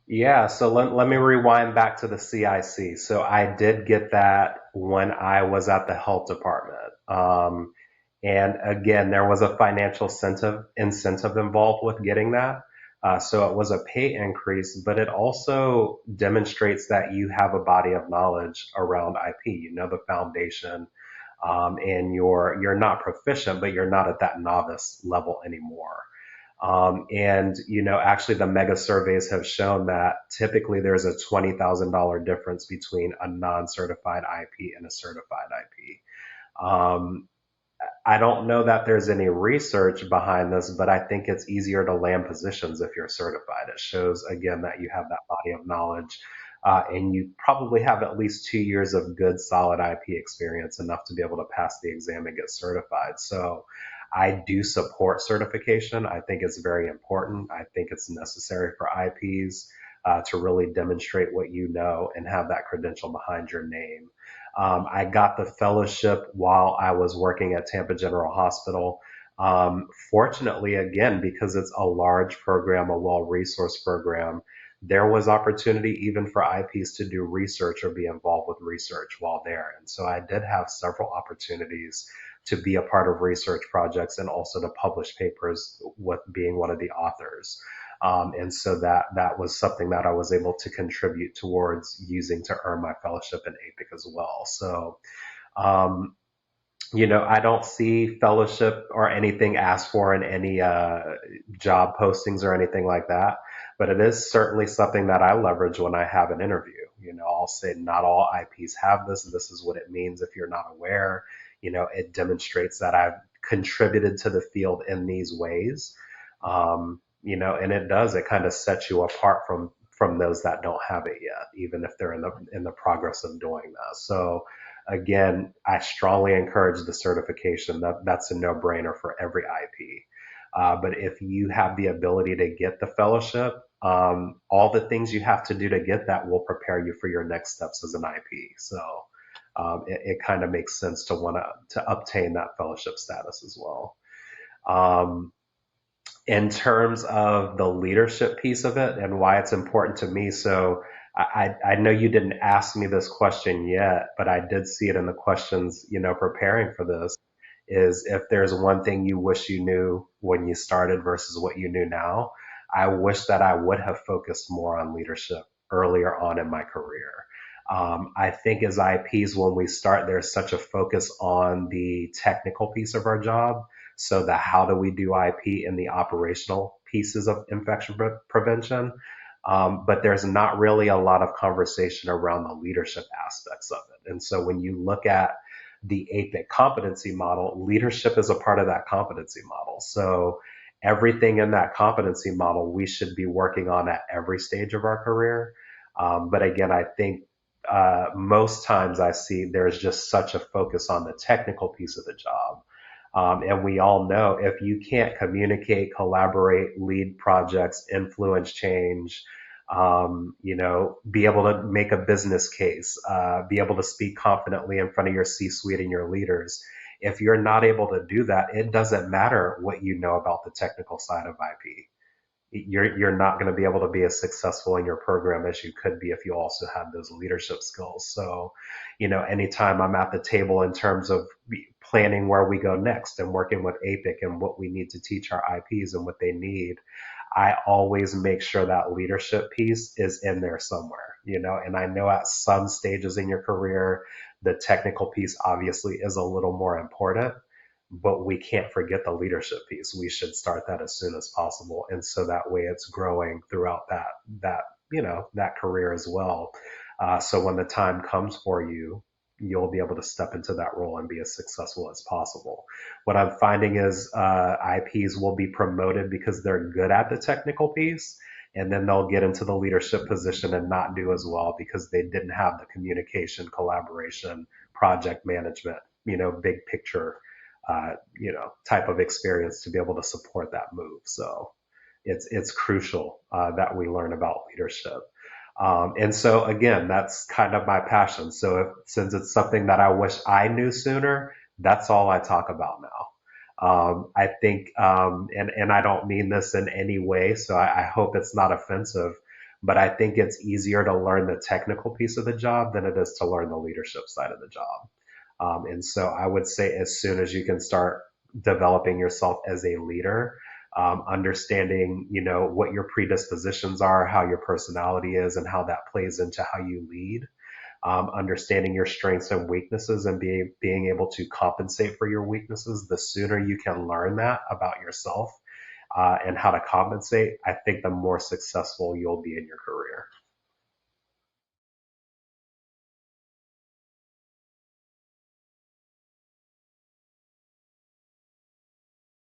Yeah, so let me rewind back to the CIC. So I did get that when I was at the health department. And again, there was a financial incentive involved with getting that. So it was a pay increase, but it also demonstrates that you have a body of knowledge around IP. You know the foundation, and you're not proficient, but you're not at that novice level anymore. And actually, the mega surveys have shown that typically there's a $20,000 difference between a non-certified IP and a certified IP. Um, I don't know that there's any research behind this, but I think it's easier to land positions if you're certified. It shows, again, that you have that body of knowledge, and you probably have at least 2 years of good, solid IP experience, enough to be able to pass the exam and get certified. So I do support certification. I think it's very important. I think it's necessary for IPs to really demonstrate what you know and have that credential behind your name. I got the fellowship while I was working at Tampa General Hospital. Fortunately, again, because it's a large program, a well-resourced program, there was opportunity even for IPs to do research or be involved with research while there. And so I did have several opportunities to be a part of research projects and also to publish papers with being one of the authors. And so that was something that I was able to contribute towards using to earn my fellowship in APIC as well. So, um, I don't see fellowship or anything asked for in any job postings or anything like that, but it is certainly something that I leverage when I have an interview. I'll say not all IPs have this. This is what it means if you're not aware. It demonstrates that I've contributed to the field in these ways. And it kind of sets you apart from those that don't have it yet, even if they're in the progress of doing that. So again, I strongly encourage the certification. That's a no-brainer for every IP. But if you have the ability to get the fellowship, all the things you have to do to get that will prepare you for your next steps as an IP. So it kind of makes sense to want to obtain that fellowship status as well. Um, in terms of the leadership piece of it and why it's important to me. So I know you didn't ask me this question yet, but I did see it in the questions, preparing for this, is if there's one thing you wish you knew when you started versus what you knew now. I wish that I would have focused more on leadership earlier on in my career. I think as IPs, when we start, there's such a focus on the technical piece of our job. So the how do we do IP and the operational pieces of infection prevention. But there's not really a lot of conversation around the leadership aspects of it. And so when you look at the APIC competency model, leadership is a part of that competency model. So everything in that competency model we should be working on at every stage of our career. But again, I think most times I see there's just such a focus on the technical piece of the job. And we all know if you can't communicate, collaborate, lead projects, influence change, be able to make a business case, be able to speak confidently in front of your C-suite and your leaders. If you're not able to do that, it doesn't matter what you know about the technical side of IP. You're not going to be able to be as successful in your program as you could be if you also have those leadership skills. So, anytime I'm at the table in terms of planning where we go next and working with APIC and what we need to teach our IPs and what they need, I always make sure that leadership piece is in there somewhere, and I know at some stages in your career, the technical piece obviously is a little more important, but we can't forget the leadership piece. We should start that as soon as possible. And so that way it's growing throughout that career as well. So when the time comes for you, you'll be able to step into that role and be as successful as possible. What I'm finding is IPs will be promoted because they're good at the technical piece, and then they'll get into the leadership position and not do as well because they didn't have the communication, collaboration, project management, big picture, type of experience to be able to support that move. So it's crucial that we learn about leadership. And so again, that's kind of my passion. So since it's something that I wish I knew sooner, that's all I talk about now. I think, and I don't mean this in any way, so I hope it's not offensive. But I think it's easier to learn the technical piece of the job than it is to learn the leadership side of the job. And so I would say as soon as you can start developing yourself as a leader, understanding, what your predispositions are, how your personality is, and how that plays into how you lead, understanding your strengths and weaknesses and being able to compensate for your weaknesses, the sooner you can learn that about yourself and how to compensate, I think the more successful you'll be in your career.